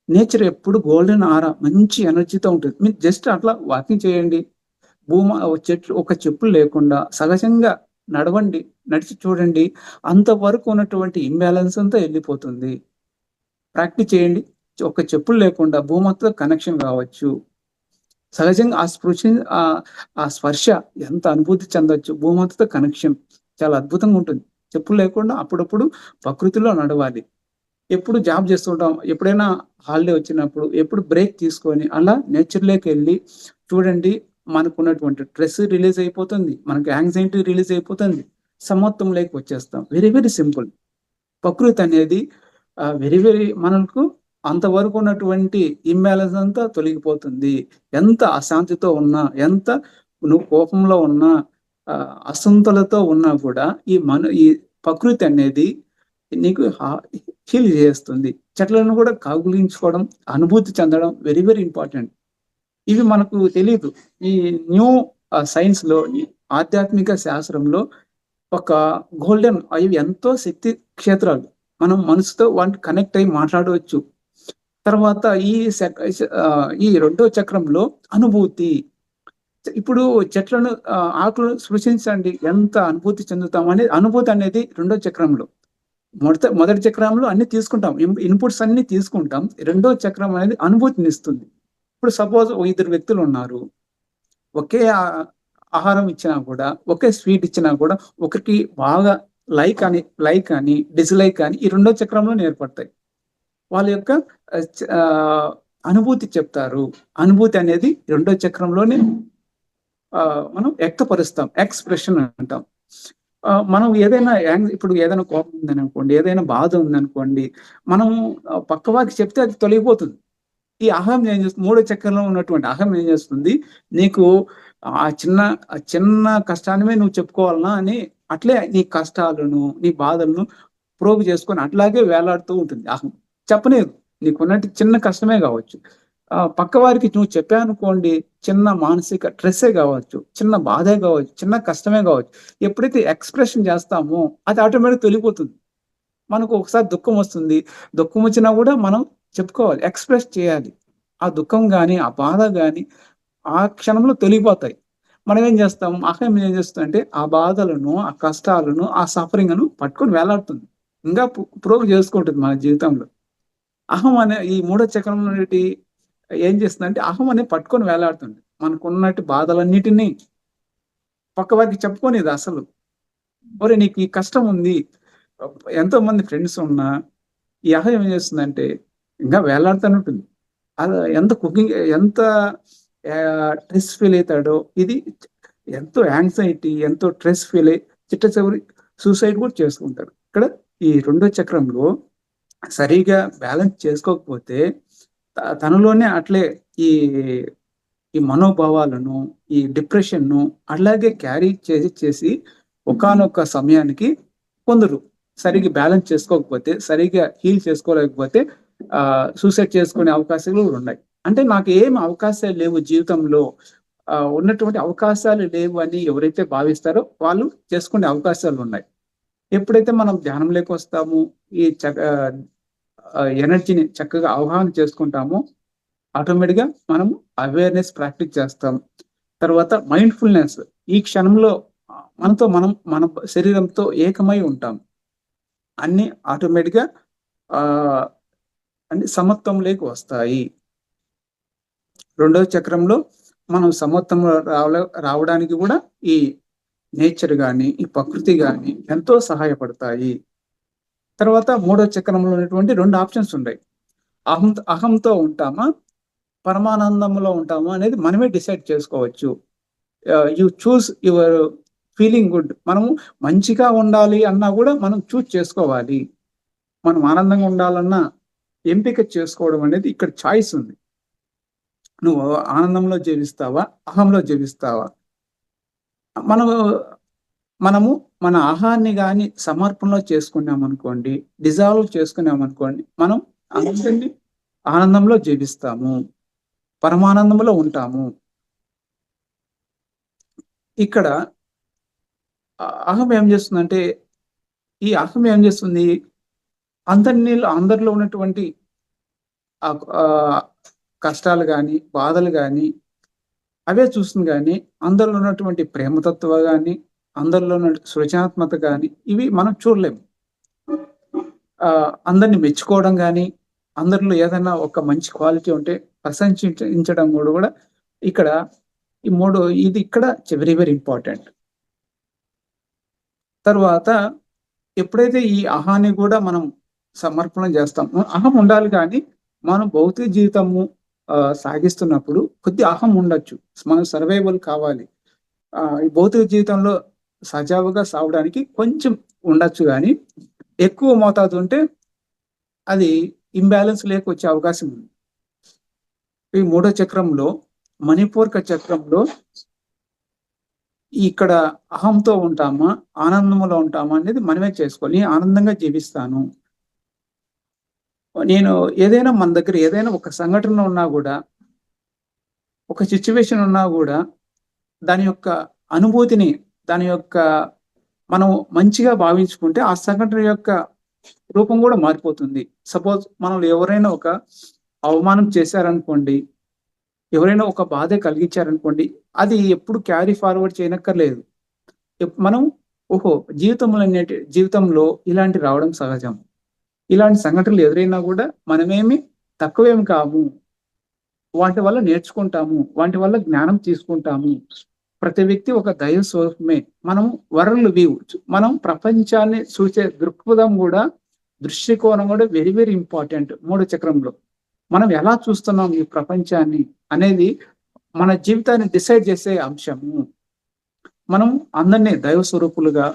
నేచర్ ఎప్పుడు గోల్డెన్ ఆరా మంచి ఎనర్జీతో ఉంటుంది. మీరు జస్ట్ అట్లా వాకింగ్ చేయండి. ఒక చెప్పులు లేకుండా సహజంగా నడవండి. నడిచి చూడండి. అంతవరకు ఉన్నటువంటి ఇంబాలన్స్ అంతా ఎళ్ళిపోతుంది. ప్రాక్టీస్ చేయండి. ఒక చెప్పులు లేకుండా భూమితో కనెక్షన్ కావచ్చు. సహజంగా ఆ స్పర్శ ఎంత అనుభూతి చెందొచ్చు. భూమాతతో కనెక్షన్ చాలా అద్భుతంగా ఉంటుంది. చెప్పులు లేకుండా అప్పుడప్పుడు ప్రకృతిలో నడవాలి. ఎప్పుడు జాబ్ చేస్తుంటాం. ఎప్పుడైనా హాలిడే వచ్చినప్పుడు, ఎప్పుడు బ్రేక్ తీసుకొని అలా నేచర్‌లోకెళ్ళి చూడండి. మనకున్నటువంటి స్ట్రెస్ రిలీజ్ అయిపోతుంది. మనకి యాంక్సైటీ రిలీజ్ అయిపోతుంది. సమత్వంలోకి వచ్చేస్తాం. Very, very simple. ప్రకృతి అనేది వెరీ, వెరీ మనకు అంతవరకు ఉన్నటువంటి ఇంబాలన్స్ అంతా తొలగిపోతుంది. ఎంత అశాంతితో ఉన్నా, ఎంత నువ్వు కోపంలో ఉన్నా, అసంతులతో ఉన్నా కూడా ఈ ప్రకృతి అనేది నీకు హీల్ చేస్తుంది. చెట్లను కూడా కౌగిలించుకోవడం, అనుభూతి చెందడం వెరీ, వెరీ ఇంపార్టెంట్. ఇవి మనకు తెలీదు. ఈ న్యూ సైన్స్‌లో ఈ ఆధ్యాత్మిక శాస్త్రంలో ఒక అవి ఎంతో శక్తి క్షేత్రాలు. మనం మనసుతో వాటిని కనెక్ట్ అయ్యి మాట్లాడవచ్చు. తర్వాత ఈ రెండో చక్రంలో అనుభూతి. ఇప్పుడు చెట్లను ఆకులను స్పృశించండి. ఎంత అనుభూతి చెందుతామనేది అనుభూతి అనేది రెండో చక్రంలో. మొదటి చక్రంలో అన్నీ తీసుకుంటాం. ఇన్‌పుట్స్ అన్నీ తీసుకుంటాం. రెండో చక్రం అనేది అనుభూతినిస్తుంది. ఇప్పుడు సపోజ్ ఓ ఇద్దరు వ్యక్తులున్నారు. ఒకే ఆహారం ఇచ్చినా కూడా, ఒకే స్వీట్ ఇచ్చినా కూడా ఒకరికి బాగా లైక్ అని డిస్లైక్ అని ఈ రెండో చక్రంలో ఏర్పడతాయి. వాళ్ళ యొక్క అనుభూతి చెప్తారు. అనుభూతి అనేది రెండో చక్రంలోనే మనం వ్యక్తపరుస్తాం. ఎక్స్ప్రెషన్ అంటాం. మనం ఏదైనా ఇప్పుడు ఏదైనా కోపం ఉందనుకోండి, ఏదైనా బాధ ఉందనుకోండి, మనం పక్కవారికి చెప్తే అది తొలగిపోతుంది. ఈ అహం ఏం చేస్తుంది, మూడో చక్రంలో ఉన్నటువంటి అహం ఏం చేస్తుంది, నీకు ఆ చిన్న చిన్న కష్టానివే నువ్వు చెప్పుకోవాలనా అని అట్లే నీ కష్టాలను, నీ బాధలను ప్రోగు చేసుకొని అట్లాగే వేలాడుతూ ఉంటుంది అహం. చెప్పలేదు. నీకున్నట్టు చిన్న కష్టమే కావచ్చు. పక్క వారికి నువ్వు చెప్పావనుకోండి, చిన్న మానసిక స్ట్రెస్సే కావచ్చు, చిన్న బాధే కావచ్చు, చిన్న కష్టమే కావచ్చు. ఎప్పుడైతే ఎక్స్‌ప్రెషన్ చేస్తామో అది ఆటోమేటిక్‌గా తొలగిపోతుంది. మనకు ఒకసారి దుఃఖం వస్తుంది. దుఃఖం వచ్చినా కూడా మనం చెప్పుకోవాలి. ఎక్స్‌ప్రెస్ చేయాలి. ఆ దుఃఖం గాని, ఆ బాధ గాని ఆ క్షణంలో తొలగిపోతాయి. మనం ఏం చేస్తాం? అహం ఏం చేస్తుందంటే ఆ బాధలను, ఆ కష్టాలను, ఆ సఫరింగ్‌ను పట్టుకొని వేలాడుతుంది. ఇంకా ప్రోగు చేసుకుంటుంది మన జీవితంలో. అహం అనే ఈ మూడో చక్రంలో ఏం చేస్తుందంటే అహం అనేది పట్టుకొని వేలాడుతుంది. మనకున్నటి బాధలన్నిటిని పక్కవారికి చెప్పుకోనిది అసలు. ఒరేయ్! నీకు ఈ కష్టం ఉంది. ఎంతో మంది ఫ్రెండ్స్ ఉన్నా, ఈ అహం ఏం చేస్తుందంటే ఇంకా వేలాడుతూనే ఉంటుంది. ఎంత స్ట్రెస్ ఫీల్ అయితాడో, ఇది ఎంతో యాంగ్జైటీ, ఎంతో స్ట్రెస్ ఫీల్ అయ్యి చిట్ట చివరి సూసైడ్ కూడా చేసుకుంటారు. ఇక్కడ ఈ రెండో చక్రంలో సరిగ్గా బ్యాలెన్స్ చేసుకోకపోతే తనలోనే అట్లే ఈ ఈ మనోభావాలను, ఈ డిప్రెషన్‌ను అలాగే క్యారీ చేసి ఒకానొక సమయానికి కొందరు సరిగ్గా బ్యాలెన్స్ చేసుకోకపోతే, సరిగ్గా హీల్ చేసుకోలేకపోతే సూసైడ్ చేసుకునే అవకాశాలు కూడా ఉన్నాయి. అంటే నాకు ఏమి అవకాశాలు లేవు జీవితంలో, ఉన్నటువంటి అవకాశాలు లేవు అని ఎవరైతే భావిస్తారో వాళ్ళు చేసుకునే అవకాశాలున్నాయి. ఎప్పుడైతే మనం ధ్యానంలోకొస్తామో, ఈ ఎనర్జీని చక్కగా అవగాహన చేసుకుంటామో ఆటోమేటిక్‌గా మనము అవేర్‌నెస్ ప్రాక్టీస్ చేస్తాం. తర్వాత మైండ్‌ఫుల్‌నెస్ ఈ క్షణంలో మనతో మనం మన శరీరంతో ఏకమై ఉంటాం. అన్నీ ఆటోమేటిక్‌గా ఆహ్, అన్ని సమత్వంలోకి వస్తాయి. రెండవ చక్రంలో మనం సమత్వంలో రావడానికి కూడా ఈ నేచర్ గాని, ఈ ప్రకృతి గాని ఎంతో సహాయపడతాయి. తర్వాత మూడో చక్రంలో ఉన్నటువంటి 2 ఆప్షన్స్ ఉంటాయి. అహంతో ఉంటామా? పరమానందంలో ఉంటామా? అనేది మనమే డిసైడ్ చేసుకోవచ్చు. You choose your feeling good. మనము మంచిగా ఉండాలి అన్నా గూడా మనం చూజ్ చేసుకోవాలి. మనం ఆనందంగా ఉండాలన్నా ఎంపిక చేసుకోవడం అనేది ఇక్కడ చాయిస్ ఉంది. నువ్వు ఆనందంలో జీవిస్తావా? అహంలో జీవిస్తావా? మనము మనము మన అహాన్ని గాని సమర్పణలో చేసుకున్నామనుకోండి, డిజాల్వ్ చేసుకున్నామనుకోండి, మనం అందరిని ఆనందంలో జీవిస్తాము. పరమానందంలో ఉంటాము. ఇక్కడ అహం ఏం చేస్తుందంటే, ఈ అహం ఏం చేస్తుంది, అందరిలో ఉన్నటువంటి ఆహ్, ఆహ్, కష్టాలు గాని, బాధలు గాని అవే చూస్తుంది గానీ, అందరిలో ఉన్నటువంటి ప్రేమతత్వ గాని, అందరిలో ఉన్న సృజనాత్మకత గాని, ఇవి మనం చూడలేము. అందరిని మెచ్చుకోవడం గాని, అందరిలో ఏదైనా ఒక మంచి క్వాలిటీ ఉంటే ప్రశంసించడం కూడా ఇక్కడ ఈ 3 ఇది ఇక్కడ వెరీ వెరీ ఇంపార్టెంట్. తరువాత ఎప్పుడైతే ఈ అహాన్ని గూడా మనం సమర్పణ చేస్తామో, అహం ఉండాలి గానీ, మనం భౌతిక జీవితము సాగిస్తున్నప్పుడు కొద్దిగా అహం ఉండొచ్చు. మనం సర్వైవల్ కావాలి. ఈ భౌతిక జీవితంలో సజావుగా సాగడానికి కొంచెం ఉండొచ్చు గానీ, ఎక్కువ మోతాదు ఉంటే అది ఇంబాలెన్స్ లేకొచ్చే అవకాశం ఉంది. ఈ మూడో చక్రంలో, మణిపూరక చక్రంలో ఇక్కడ అహంతో ఉంటామా? ఆనందంలో ఉంటామా? అనేది మనమే చేసుకోవాలి. నేను ఆనందంగా జీవిస్తాను. నేను ఏదైనా మన దగ్గర ఏదైనా ఒక సంఘటన ఉన్నా గూడా, ఒక సిట్యుయేషన్ ఉన్నా గూడా, దాని యొక్క అనుభూతిని, దాని యొక్క మనం మంచిగా భావించుకుంటే, ఆ సంఘటన యొక్క రూపం గూడా మారిపోతుంది. సపోజ్ మనల్ని ఎవరైనా ఒక అవమానం చేశారనుకోండి, ఎవరైనా ఒక బాధ కలిగించారనుకోండి, అది ఎప్పుడు క్యారీ ఫార్వర్డ్ చేయనక్కర్లేదు. మనం ఓహో! జీవితంలో ఇలాంటివి రావడం సహజం. ఇలాంటి సంఘటనలు ఎదురైనా గూడా మనమేమి తక్కువేమి కాము. వాటి వల్ల నేర్చుకుంటాము. వాటి వల్ల జ్ఞానం తీసుకుంటాము. ప్రతి వ్యక్తి ఒక దైవ స్వరూపమే. మనం వరల్డ్ వ్యూ, మనం ప్రపంచాన్ని చూసే దృక్పథం కూడా, దృష్టికోణం కూడా వెరీ వెరీ ఇంపార్టెంట్. మూడో చక్రంలో మనం ఎలా చూస్తున్నాం ఈ ప్రపంచాన్ని అనేది మన జీవితాన్ని డిసైడ్ చేసే అంశము. మనం అందరినీ దైవ స్వరూపులుగా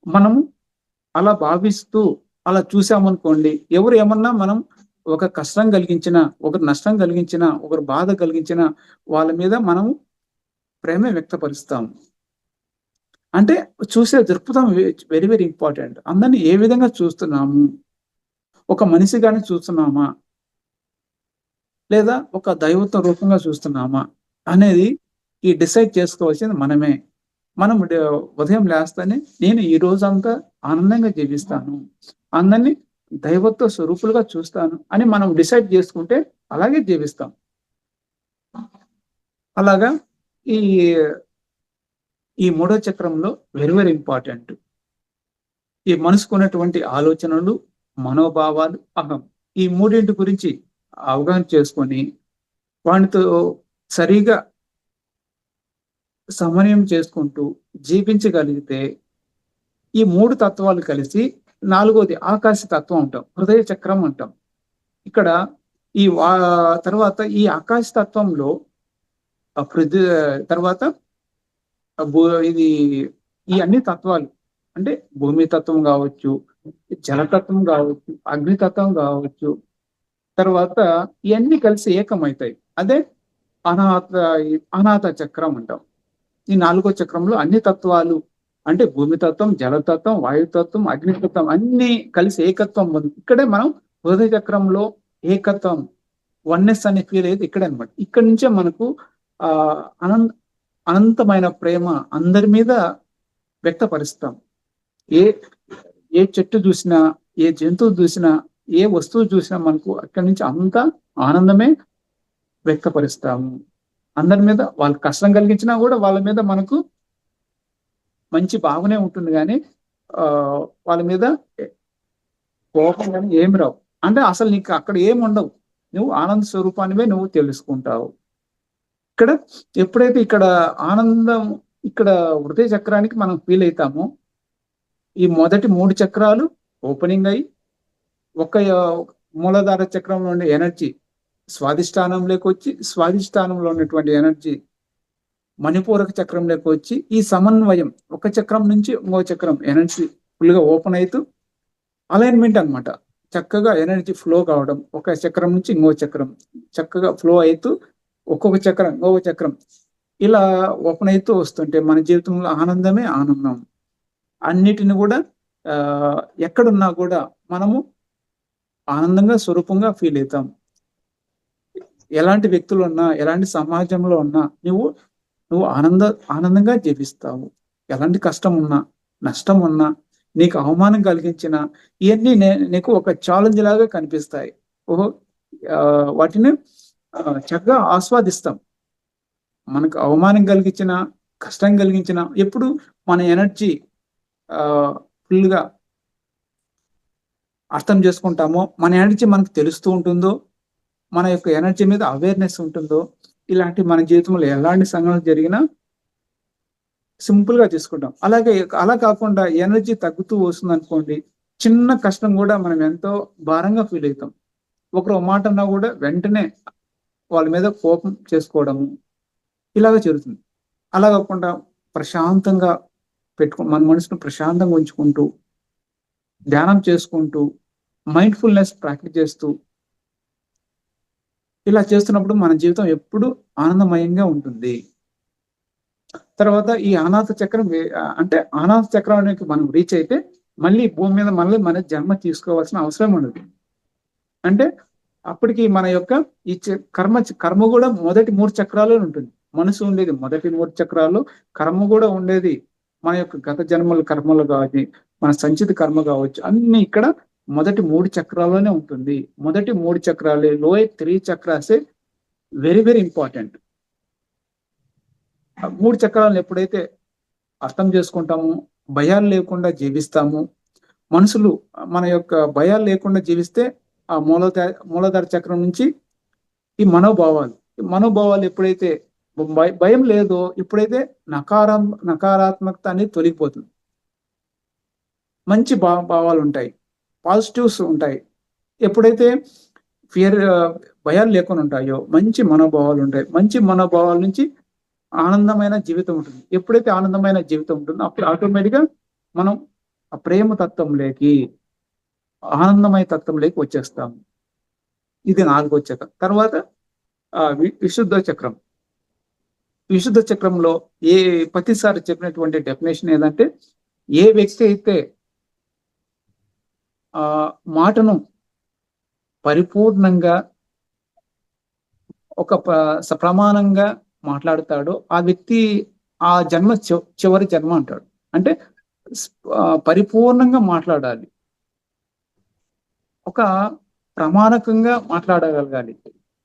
మనము అలా భావిస్తూ అలా చూసామనుకోండి, ఎవరు ఏమన్నా మనం ఒక కష్టం కలిగించినా, ఒకరు నష్టం కలిగించినా, ఒకరు బాధ కలిగించినా వాళ్ళ మీద మనం ప్రేమ వ్యక్తపరుస్తాము. అంటే చూసే దృక్పథం వెరీ వెరీ ఇంపార్టెంట్. అందరిని ఏ విధంగా చూస్తున్నాము, ఒక మనిషిగానే చూస్తున్నామా, లేదా ఒక దైవత్వ రూపంగా చూస్తున్నామా అనేది ఈ డిసైడ్ చేసుకోవాల్సింది మనమే. మనం ఉదయం లేస్తానే నేను ఈ రోజంతా ఆనందంగా జీవిస్తాను, అందరినీ దైవత్వ స్వరూపులుగా చూస్తాను అని మనం డిసైడ్ చేసుకుంటే అలాగే జీవిస్తాం. అలాగా ఈ ఈ మూడో చక్రంలో వెరీ వెరీ ఇంపార్టెంట్. ఈ మనసుకున్నటువంటి ఆలోచనలు, మనోభావాలు, అహం, ఈ మూడింటి గురించి అవగాహన చేసుకొని వాటితో సరిగా సమన్వయం చేసుకుంటూ జీవించగలిగితే ఈ మూడు తత్వాలు కలిసి నాలుగోది ఆకాశ తత్వం అంటాం, హృదయ చక్రం అంటాం. ఇక్కడ ఈ తర్వాత ఈ ఆకాశ తత్వంలో పృథ్వీ తర్వాత ఇది ఈ అన్ని తత్వాలు అంటే భూమి తత్వం కావచ్చు, జలతత్వం కావచ్చు, అగ్నితత్వం కావచ్చు, తర్వాత ఇవన్నీ కలిసి ఏకమవుతాయి. అదే అనాథ అనాథ చక్రం అంటాం. ఈ నాలుగో చక్రంలో అన్ని తత్వాలు అంటే భూమి తత్వం, జలతత్వం, వాయుతత్వం, అగ్నితత్వం అన్ని కలిసి ఏకత్వం ఉంది. ఇక్కడే మనం హృదయ చక్రంలో ఏకత్వం, వన్నెస్ అనే ఫీల్ అయ్యేది ఇక్కడే అనమాట. ఇక్కడి నుంచే మనకు ఆ అనంతమైన ప్రేమ అందరి మీద వ్యక్తపరుస్తాం. ఏ ఏ చెట్టు చూసినా, ఏ జంతువు చూసినా, ఏ వస్తువు చూసినా మనకు అక్కడి నుంచి అంతా ఆనందమే వ్యక్తపరుస్తాము. అందరి మీద వాళ్ళకి కష్టం కలిగించినా కూడా వాళ్ళ మీద మనకు మంచి భావనే ఉంటుంది, కానీ వాళ్ళ మీద కోపం కానీ ఏమి రావు. అంటే అసలు నీకు అక్కడ ఏమి ఉండవు, నువ్వు ఆనంద స్వరూపానివే నువ్వు తెలుసుకుంటావు. ఇక్కడ ఎప్పుడైతే ఇక్కడ ఆనందం, ఇక్కడ హృదయ చక్రానికి మనం ఫీల్ అవుతామో, ఈ మొదటి మూడు చక్రాలు ఓపెనింగ్ అయ్యి ఒక మూలాధార చక్రంలో ఉండే ఎనర్జీ స్వాధిష్టానంలోకి వచ్చి, స్వాధిష్టానంలో ఉన్నటువంటి ఎనర్జీ మణిపూరక చక్రంలోకి వచ్చి ఈ సమన్వయం ఒక చక్రం నుంచి ఇంకో చక్రం ఎనర్జీ ఫుల్గా ఓపెన్ అవుతూ అలైన్మెంట్ అనమాట. చక్కగా ఎనర్జీ ఫ్లో కావడం, ఒక చక్రం నుంచి ఇంకో చక్రం చక్కగా ఫ్లో అవుతూ ఒక్కొక్క చక్రం ఇంకొక చక్రం ఇలా ఓపెన్ అవుతూ వస్తుంటే మన జీవితంలో ఆనందమే ఆనందం. అన్నిటిని కూడా ఎక్కడున్నా కూడా మనము ఆనందంగా స్వరూపంగా ఫీల్ అవుతాం. ఎలాంటి వ్యక్తులు ఉన్నా, ఎలాంటి సమాజంలో ఉన్నా నువ్వు ఆనందంగా జీవిస్తావు. ఎలాంటి కష్టం ఉన్నా, నష్టం ఉన్నా, నీకు అవమానం కలిగించిన ఇవన్నీ నీకు ఒక ఛాలెంజ్ లాగా కనిపిస్తాయి. వాటిని చక్కగా ఆస్వాదిస్తాం. మనకు అవమానం కలిగించిన, కష్టం కలిగించిన ఎప్పుడు మన ఎనర్జీ ఫుల్గా అర్థం చేసుకుంటామో, మన ఎనర్జీ మనకు తెలుస్తూ ఉంటుందో, మన యొక్క ఎనర్జీ మీద అవేర్నెస్ ఉంటుందో, ఇలాంటి మన జీవితంలో ఎలాంటి సంఘటనలు జరిగినా సింపుల్ గా తీసుకుంటాం. అలా కాకుండా ఎనర్జీ తగ్గుతూ వస్తుంది అనుకోండి, చిన్న కష్టం కూడా మనం ఎంతో భారంగా ఫీల్ అవుతాం. ఒకరు మాట అన్నా కూడా వెంటనే వాళ్ళ మీద కోపం చేసుకోవడము ఇలాగ జరుగుతుంది. అలా కాకుండా ప్రశాంతంగా మన మనసును ప్రశాంతంగా ఉంచుకుంటూ, ధ్యానం చేసుకుంటూ, మైండ్ఫుల్నెస్ ప్రాక్టీస్ చేస్తూ ఇలా చేస్తున్నప్పుడు మన జీవితం ఎప్పుడు ఆనందమయంగా ఉంటుంది. తర్వాత ఈ అనాథ చక్రం అంటే అనాథ చక్రానికి మనం రీచ్ అయితే మళ్ళీ భూమి మీద మళ్ళీ మన జన్మ తీసుకోవాల్సిన అవసరం ఉండదు. అంటే అప్పటికి మన యొక్క ఈ కర్మ కూడా మొదటి మూడు చక్రాల్లో ఉంటుంది. మనసు ఉండేది మొదటి మూడు చక్రాల్లో, కర్మ కూడా ఉండేది మన యొక్క గత జన్మల కర్మలు కావచ్చు, మన సంచిత కర్మ కావచ్చు, అన్ని ఇక్కడ మొదటి మూడు చక్రాల్లోనే ఉంటుంది. మొదటి మూడు చక్రాలే, లోయర్ 3 చక్రాసే వెరీ వెరీ ఇంపార్టెంట్. మూడు చక్రాలను ఎప్పుడైతే అర్థం చేసుకుంటామో, భయాలు లేకుండా జీవిస్తాము. మనుషులు మన యొక్క భయాలు లేకుండా జీవిస్తే ఆ మూలాధార చక్రం నుంచి ఈ మనోభావాలు ఎప్పుడైతే భయం లేదు. ఎప్పుడైతే నకారాత్మకత అనేది తొలగిపోతుంది, మంచి భావాలు ఉంటాయి, పాజిటివ్స్ ఉంటాయి. ఎప్పుడైతే ఫియర్ భయాలు లేకుండా ఉంటాయో మంచి మనోభావాలు ఉంటాయి. మంచి మనోభావాల నుంచి ఆనందమైన జీవితం ఉంటుంది. ఎప్పుడైతే ఆనందమైన జీవితం ఉంటుందో అప్పుడు ఆటోమేటిక్గా మనం ఆ ప్రేమ తత్వంలోకి, ఆనందమయ తత్వంలోకి వచ్చేస్తాము. ఇది 4వ చక్రం. తర్వాత విశుద్ధ చక్రం. విశుద్ధ చక్రంలో ప్రతిసారి చెప్పినటువంటి డెఫినేషన్ ఏంటంటే, ఏ వ్యక్తి అయితే మాటను పరిపూర్ణంగా ఒక ప్రమాణంగా మాట్లాడతాడో ఆ వ్యక్తి ఆ జన్మ చివరి జన్మ అంటాడు. అంటే పరిపూర్ణంగా మాట్లాడాలి, ఒక ప్రమాణకంగా మాట్లాడగలగాలి.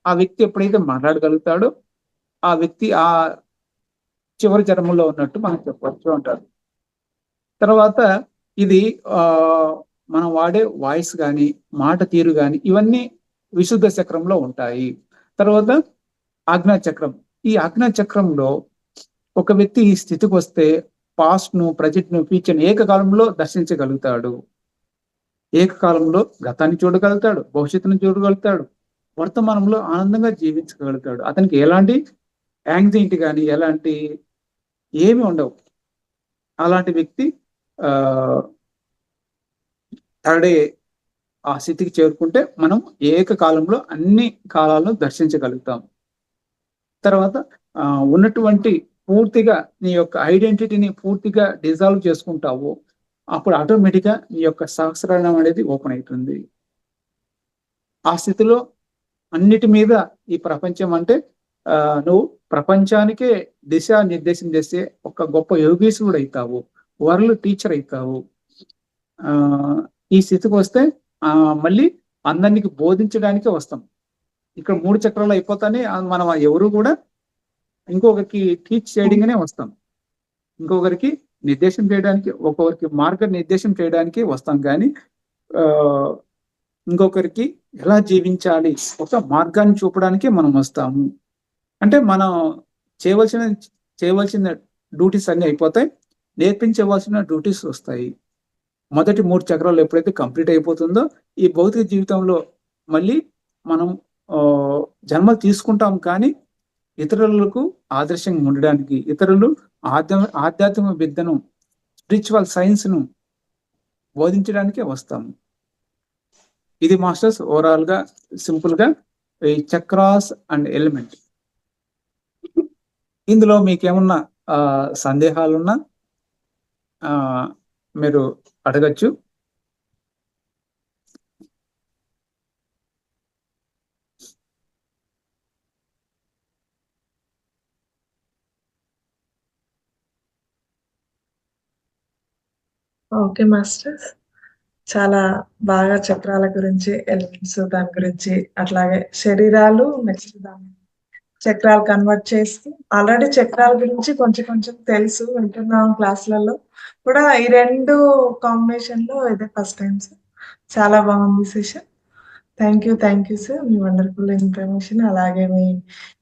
ఆ వ్యక్తి ఎప్పుడైతే మాట్లాడగలుగుతాడో ఆ వ్యక్తి ఆ చివరి జన్మలో ఉన్నట్టు మనం చెప్పవచ్చు అంటారు. తర్వాత ఇది మనం వాడే వాయిస్ కానీ, మాట తీరు కానీ ఇవన్నీ విశుద్ధ చక్రంలో ఉంటాయి. తర్వాత ఆజ్ఞా చక్రం. ఈ ఆజ్ఞా చక్రంలో ఒక వ్యక్తి ఈ స్థితికి వస్తే పాస్ట్ ను, ప్రజెంట్ ను, ఫ్యూచర్ ను ఏకకాలంలో దర్శించగలుగుతాడు. ఏకకాలంలో గతాన్ని చూడగలుగుతాడు, భవిష్యత్తును చూడగలుగుతాడు, వర్తమానంలో ఆనందంగా జీవించగలుగుతాడు. అతనికి ఎలాంటి యాంగ్జైటీ కానీ ఎలాంటి ఏమి ఉండవు. అలాంటి వ్యక్తి ఆ థర్డ్ ఆ స్థితికి చేరుకుంటే మనం ఏకకాలంలో అన్ని కాలాలను దర్శించగలుగుతాం. తర్వాత ఉన్నటువంటి పూర్తిగా నీ యొక్క ఐడెంటిటీని పూర్తిగా డిజాల్వ్ చేసుకుంటావు. అప్పుడు ఆటోమేటిక్గా నీ యొక్క సహస్రారం అనేది ఓపెన్ అవుతుంది. ఆ స్థితిలో అన్నిటి మీద ఈ ప్రపంచం అంటే నువ్వు ప్రపంచానికే నిర్దేశం చేసే ఒక గొప్ప యోగీశ్వరుడు అవుతావు, వరల్డ్ టీచర్ అవుతావు. ఈ స్థితికి వస్తే మళ్ళీ అందరికి బోధించడానికే వస్తాం. ఇక్కడ 3 చక్రాలు అయిపోతానే మనం ఎవరు కూడా ఇంకొకరికి టీచ్ చేయడంగానే వస్తాం. ఇంకొకరికి నిర్దేశం చేయడానికి, ఒక్కొక్కరికి మార్గ నిర్దేశం చేయడానికి వస్తాం. కానీ ఇంకొకరికి ఎలా జీవించాలి ఒక మార్గాన్ని చూపడానికే మనం వస్తాము. అంటే మనం చేయవలసిన డ్యూటీస్ అన్ని అయిపోతాయి, నేర్పించవలసిన డ్యూటీస్ వస్తాయి. మొదటి 3 చక్రాలు ఎప్పుడైతే కంప్లీట్ అయిపోతుందో ఈ భౌతిక జీవితంలో మళ్ళీ మనం జన్మలు తీసుకుంటాం. కానీ ఇతరులకు ఆదర్శంగా ఉండడానికి, ఇతరులు ఆధ్యాత్మిక విద్యను, స్పిరిచువల్ సైన్స్ ను బోధించడానికే వస్తాము. ఇది మాస్టర్స్ ఓవరాల్ గా సింపుల్ గా ఈ చక్రాస్ అండ్ ఎలిమెంట్. ఇందులో మీకేమన్నా సందేహాలున్నా మీరు అడగచ్చు. ఓకే మాస్టర్స్, చాలా బాగా చక్రాల గురించి, ఎలిమెంట్స్ దాని గురించి, అట్లాగే శరీరాలు నెక్స్ట్ దాని చక్రాలు కన్వర్ట్ చేస్తూ ఆల్రెడీ చక్రాల గురించి కొంచెం కొంచెం తెలుసు, వింటున్నాం క్లాసులలో కూడా. ఈ 2 కాంబినేషన్ లో ఇదే ఫస్ట్ టైం సార్. చాలా బాగుంది session. Thank you sir, me wonderful information అలాగే మీ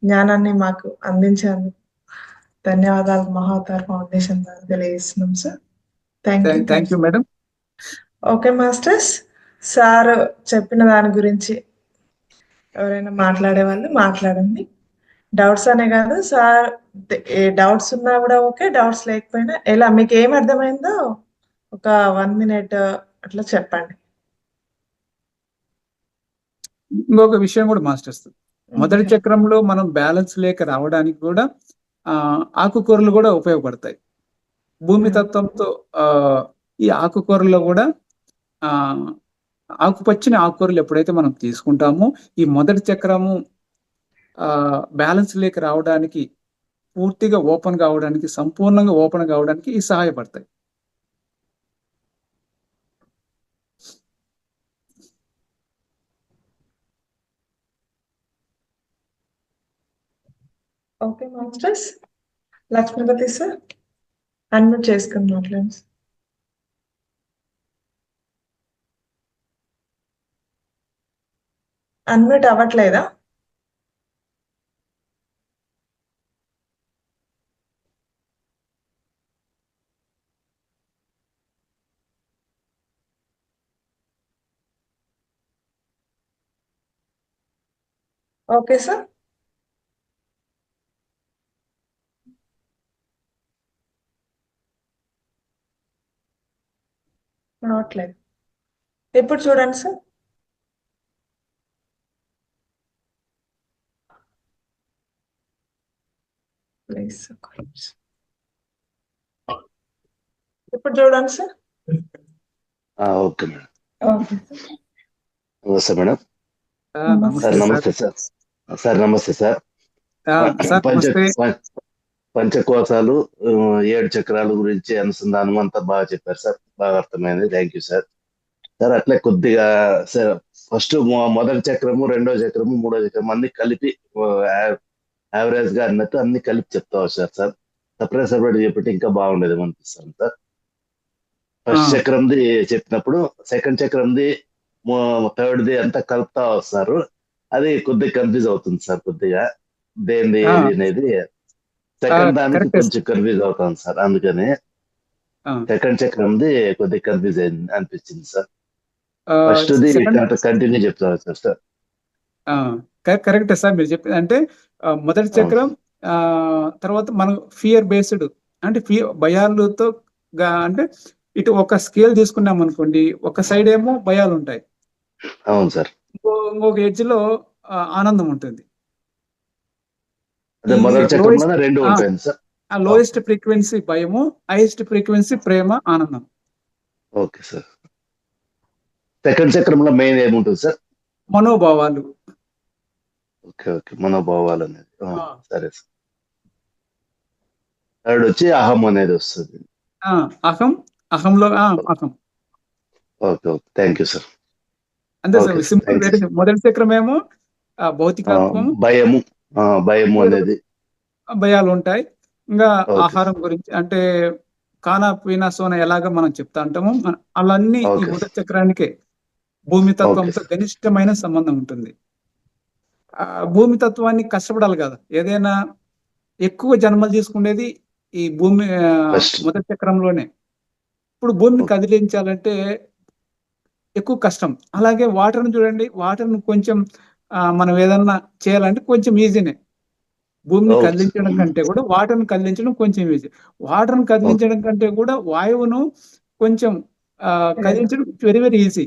జ్ఞానాన్ని మాకు అందించేందుకు ధన్యవాదాలు. మహావతార్ ఫౌండేషన్ ద్వారా తెలియజేస్తున్నాం sir. Thank you madam. Okay masters, sir చెప్పిన దాని గురించి ఎవరైనా మాట్లాడే వాళ్ళు మాట్లాడండి. డౌట్స్ అనే కాదు సార్, ఏ డౌట్స్ ఉన్నా కూడా ఓకే, డౌట్స్ లేకపోయినా ఎలా మీకు ఏం అర్థమైందో ఒక 1 minute అట్లా చెప్పండి. ఇంకొక విషయం కూడా మాస్టర్స్, మొదటి చక్రంలో మనం బ్యాలెన్స్ లేక రావడానికి కూడా ఆకుకూరలు కూడా ఉపయోగపడతాయి. భూమి తత్వంతో ఈ ఆకుకూరలో కూడా ఆకుపచ్చని ఆకుకూరలు ఎప్పుడైతే మనం తీసుకుంటామో ఈ మొదటి చక్రము బ్యాలెన్స్ లేక రావడానికి, పూర్తిగా ఓపెన్ కావడానికి, సంపూర్ణంగా ఓపెన్ కావడానికి ఈ సహాయపడతాయి. Okay masters, Lakshmipati sir unmute చేసుకుని మాట్లాడండి. అన్మ్యూట్ అవ్వట్లేదా? Okay sir. రావట్లేదు. ఇప్పుడు చూడండి సార్. ప్లీజ్ ఇప్పుడు చూడండి sir. Okay madam. Okay sir. Namaste madam. Namaste sir namaste sir. Sir namaste sir. Sir పంచ నమస్తే. పంచకోశాలు 7 చక్రాల గురించి అనుసంధానం అంతా బాగా చెప్పారు సార్. బాగా అర్థమైంది. Thank you sir. సార్ అట్లే కొద్దిగా సార్ ఫస్ట్ మొదటి చక్రము, రెండో చక్రము, మూడో చక్రము అన్ని కలిపి యావరేజ్ గా అన్నట్టు అన్ని కలిపి చెప్తా వచ్చారు సార్. సపరేట్ చెప్పితే ఇంకా బాగుండేది అనిపిస్తాను సార్. ఫస్ట్ చక్రంది చెప్పినప్పుడు సెకండ్ చక్రంది థర్డ్ది అంతా కలుపుతా వస్తారు. అది కొద్దిగా కన్ఫ్యూజ్ అవుతుంది సార్. కొద్దిగా దేనిది ఏది అనేది సెకండ్ దానికి కరెక్టే కొంచెం కన్ఫ్యూజ్ అవుతాను సార్. అందుకని సెకండ్ చక్రంది కొద్దిగా కన్ఫ్యూజ్ అనిపించింది సార్. ఫస్ట్ ది కంటిన్యూ చెప్తాను సార్. కరెక్టే సార్ మీరు చెప్పింది. అంటే మొదటి చక్రం తర్వాత మనం ఫియర్ బేస్డ్ అంటే భయాలతో అంటే ఇటు ఒక స్కేల్ తీసుకున్నాం అనుకోండి, ఒక సైడ్ ఏమో భయాలు ఉంటాయి, అవును సార్. ఇంకొక ఎడ్జ్ లో ఆనందం ఉంటుంది. అదే మొదటి చక్రంలోనే రెండు ఉంటాయి సార్. లోయెస్ట్ ఫ్రీక్వెన్సీ భయము, హైయెస్ట్ ఫ్రీక్వెన్సీ ప్రేమ, ఆనందం. Okay sir. సెకండ్ చక్రంలో మెయిన్ ఏముంటుంది సార్? మనోభావాలు. ఓకే ఓకే, మనోభావాలు అనేది. సరే సార్. థర్డ్ వచ్చి అహం అనేది వస్తుంది. అహంలో అహం. Okay okay, thank you sir. అంతే సార్, సింపుల్. మొదటి చక్రం ఏమో భౌతికత్వం, భయము అనేది భయాలు ఉంటాయి. ఇంకా ఆహారం గురించి అంటే కానా పీనా సోనా ఎలాగ మనం చెప్తా అంటాము, అలాన్ని ఈ మొదటి చక్రానికే భూమి తత్వంతో గనిష్టమైన సంబంధం ఉంటుంది. భూమి తత్వాన్ని కష్టపడాలి కదా, ఏదైనా ఎక్కువ జన్మలు తీసుకునేది ఈ భూమి మొదటి చక్రంలోనే. ఇప్పుడు భూమిని కదిలించాలంటే ఎక్కువ కష్టం. అలాగే వాటర్ని చూడండి, వాటర్ను కొంచెం మనం ఏదన్నా చేయాలంటే కొంచెం ఈజీనే. భూమిని కదిలించడం కంటే కూడా వాటర్ని కదిలించడం కొంచెం ఈజీ. వాటర్ని కదిలించడం కంటే కూడా వాయువును కొంచెం కదిలించడం very very easy.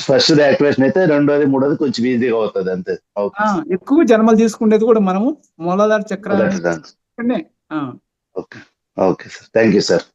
First activation అయితే రెండోది మూడోది కొంచెం ఈజీగా అవుతుంది అంతే. ఎక్కువ జన్మలు తీసుకునేది కూడా మనము మూలాధార చక్రాన్ని. Okay okay sir, thank you sir.